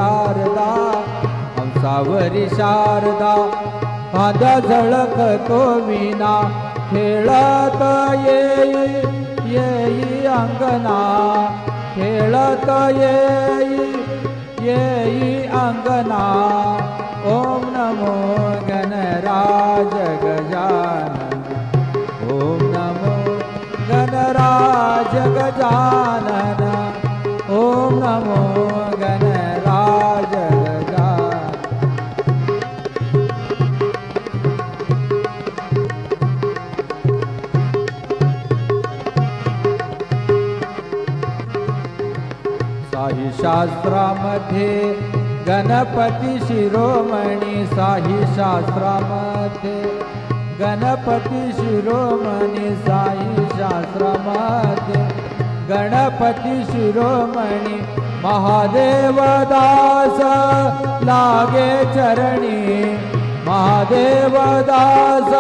शारदा हंसावरी शारदा फांद्या झळकतो विना खेळत येई येई अंगना खेळत येई अंगना ओम नमो गणराज गजानन ओम नमो गणराज गजानन ओम नमो गणराज गजानन। साही शास्त्रामध्ये गणपती शिरोमणी साही शास्त्रामध्ये गणपती शिरोमणी साई शास्त्रामध्ये गणपती शिरोमणी महादेव दास लागे चरणी महादेव दास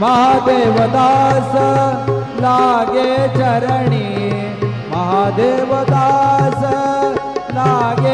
महादेव दास लागे चरणी महादेव दास लागे